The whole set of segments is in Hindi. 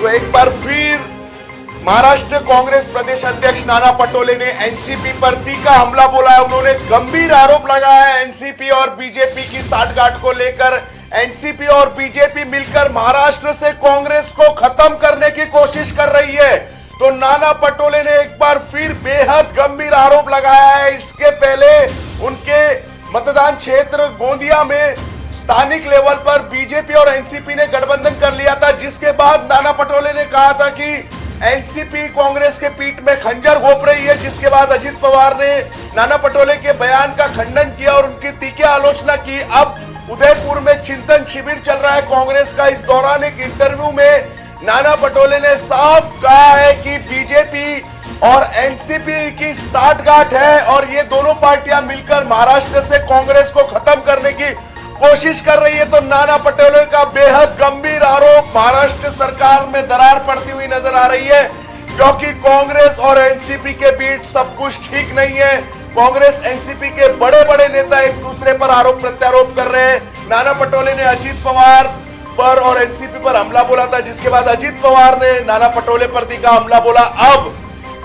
एक बार फिर महाराष्ट्र कांग्रेस प्रदेश अध्यक्ष नाना पटोले ने एनसीपी पर तीखा हमला बोला है। उन्होंने गंभीर आरोप लगाया है एनसीपी और बीजेपी की साठगांठ को लेकर। एनसीपी और बीजेपी मिलकर महाराष्ट्र से कांग्रेस को खत्म करने की कोशिश कर रही है। तो नाना पटोले ने एक बार फिर बेहद गंभीर आरोप लगाया है। इसके पहले उनके मतदान क्षेत्र गोंदिया में स्थानिक लेवल पर बीजेपी और एनसीपी ने गठबंधन कर लिया था, जिसके बाद नाना पटोले ने कहा था कि एनसीपी कांग्रेस के पीठ में खंजर घोंप रही है। जिसके बाद अजित पवार ने नाना पटोले के बयान का खंडन किया और उनकी तीखी आलोचना की। अब उदयपुर में चिंतन शिविर चल रहा है कांग्रेस का। इस दौरान एक इंटरव्यू में नाना पटोले ने साफ कहा है कि बीजेपी और एनसीपी की साठगांठ है और ये दोनों पार्टियां मिलकर महाराष्ट्र से कांग्रेस को खत्म करने की कोशिश कर रही है। तो नाना पटोले का बेहद गंभीर आरोप, महाराष्ट्र सरकार में दरार पड़ती हुई नजर आ रही है, क्योंकि कांग्रेस और एनसीपी के बीच सब कुछ ठीक नहीं है। कांग्रेस एनसीपी के बड़े बड़े नेता एक दूसरे पर आरोप प्रत्यारोप कर रहे हैं। नाना पटोले ने अजित पवार पर और एनसीपी पर हमला बोला था, जिसके बाद अजित पवार ने नाना पटोले पर तीखा हमला बोला। अब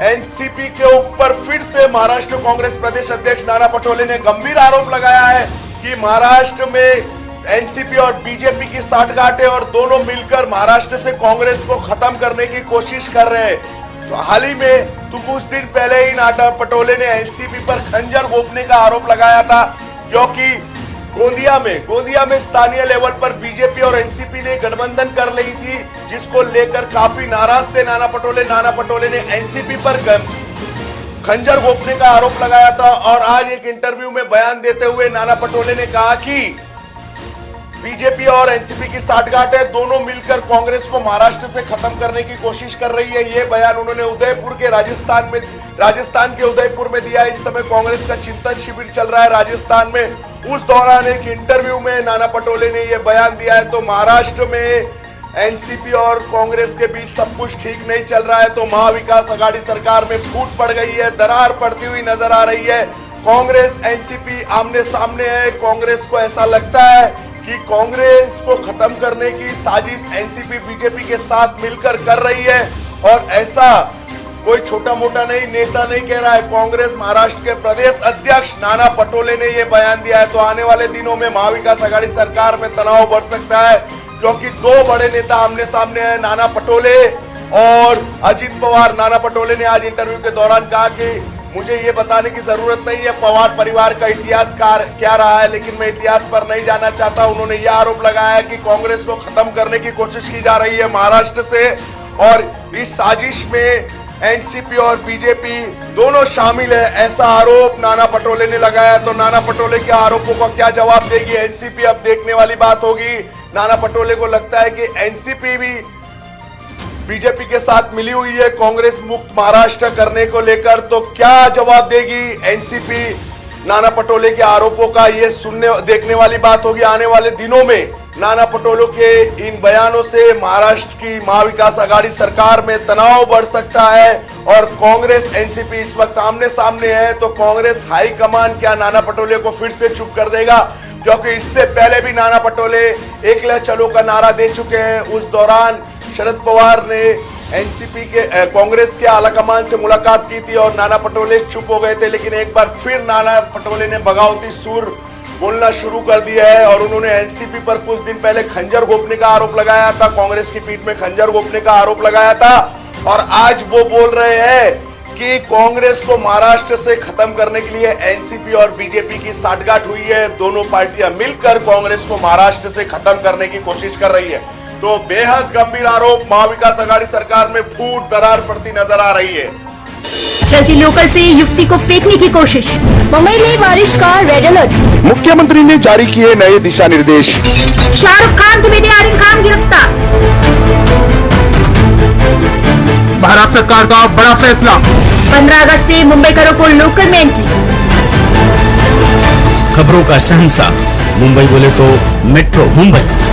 एनसीपी के ऊपर फिर से महाराष्ट्र कांग्रेस प्रदेश अध्यक्ष नाना पटोले ने गंभीर आरोप लगाया है कि महाराष्ट्र में एनसीपी और बीजेपी की साठगांठ है और दोनों मिलकर महाराष्ट्र से कांग्रेस को खत्म करने की कोशिश कर रहे हैं। तो हाल ही में कुछ दिन पहले ही नाना पटोले ने एनसीपी पर खंजर घोंपने का आरोप लगाया था, क्योंकि गोंदिया में स्थानीय लेवल पर बीजेपी और एनसीपी ने गठबंधन कर ली थी, जिसको लेकर काफी नाराज थे नाना पटोले ने एनसीपी पर खंजर घोंपने का आरोप लगाया था। और आज एक इंटरव्यू में बयान देते हुए नाना पटोले ने कहा कि बीजेपी और एनसीपी की साठगांठ है, दोनों मिलकर कांग्रेस को महाराष्ट्र से खत्म करने की कोशिश कर रही है। ये बयान उन्होंने राजस्थान के उदयपुर में दिया। इस समय कांग्रेस का चिंतन शिविर चल रहा है राजस्थान में। उस दौरान एक इंटरव्यू में नाना पटोले ने यह बयान दिया है। तो महाराष्ट्र में एनसीपी और कांग्रेस के बीच सब कुछ ठीक नहीं चल रहा है। तो महाविकास आघाड़ी सरकार में फूट पड़ गई है, दरार पड़ती हुई नजर आ रही है। कांग्रेस एनसीपी आमने सामने है। कांग्रेस को ऐसा लगता है कि कांग्रेस को खत्म करने की साजिश एनसीपी बीजेपी के साथ मिलकर कर रही है, और ऐसा कोई छोटा मोटा नेता नहीं कह रहा है। कांग्रेस महाराष्ट्र के प्रदेश अध्यक्ष नाना पटोले ने यह बयान दिया है। तो आने वाले दिनों में महाविकास आघाड़ी सरकार में तनाव बढ़ सकता है, क्योंकि दो बड़े नेता आमने सामने हैं, नाना पटोले और अजित पवार। नाना पटोले ने आज इंटरव्यू के दौरान कहा कि मुझे ये बताने की जरूरत नहीं है पवार परिवार का इतिहास क्या रहा है, लेकिन मैं इतिहास पर नहीं जाना चाहता। उन्होंने यह आरोप लगाया है कि कांग्रेस को खत्म करने की कोशिश की जा रही है महाराष्ट्र से, और इस साजिश में एनसीपी और बीजेपी दोनों शामिल है, ऐसा आरोप नाना पटोले ने लगाया। तो नाना पटोले के आरोपों को क्या जवाब देगी एनसीपी, अब देखने वाली बात होगी। नाना पटोले को लगता है कि एनसीपी भी बीजेपी के साथ मिली हुई है कांग्रेस मुक्त महाराष्ट्र करने को लेकर। तो क्या जवाब देगी एनसीपी नाना पटोले के आरोपों का, ये देखने वाली बात होगी आने वाले दिनों में। नाना पटोले के इन बयानों से महाराष्ट्र की महाविकास आघाड़ी सरकार में तनाव बढ़ सकता है, और कांग्रेस एनसीपी इस वक्त आमने सामने है। तो कांग्रेस हाईकमान क्या नाना पटोले को फिर से चुप कर देगा, क्योंकि इससे पहले भी नाना पटोले एकला चलो का नारा दे चुके हैं। उस दौरान शरद पवार ने एनसीपी के कांग्रेस के आलाकमान से मुलाकात की थी और नाना पटोले चुप हो गए थे, लेकिन एक बार फिर नाना पटोले ने बगावती सुर बोलना शुरू कर दिया है, और उन्होंने एनसीपी पर कुछ दिन पहले खंजर घोंपने का आरोप लगाया था, कांग्रेस की पीठ में खंजर घोंपने का आरोप लगाया था। और आज वो बोल रहे हैं कि कांग्रेस को महाराष्ट्र से खत्म करने के लिए एनसीपी और बीजेपी की साठगांठ हुई है। दोनों पार्टियां मिलकर कांग्रेस को महाराष्ट्र से खत्म करने की कोशिश कर रही है। तो बेहद गंभीर आरोप, महाविकास आघाड़ी सरकार में फूट दरार पड़ती नजर आ रही है। चलती लोकल से युवती को फेंकने की कोशिश, मुंबई में बारिश का रेड अलर्ट। मुख्यमंत्री ने जारी किए नए दिशा निर्देश। शाहरुख खान की बेटे आर्यन खान गिरफ्तार। भारत सरकार का बड़ा फैसला, 15 अगस्त से मुंबईकरों को लोकल में एंट्री। खबरों का शहंशाह, मुंबई बोले तो मेट्रो मुंबई।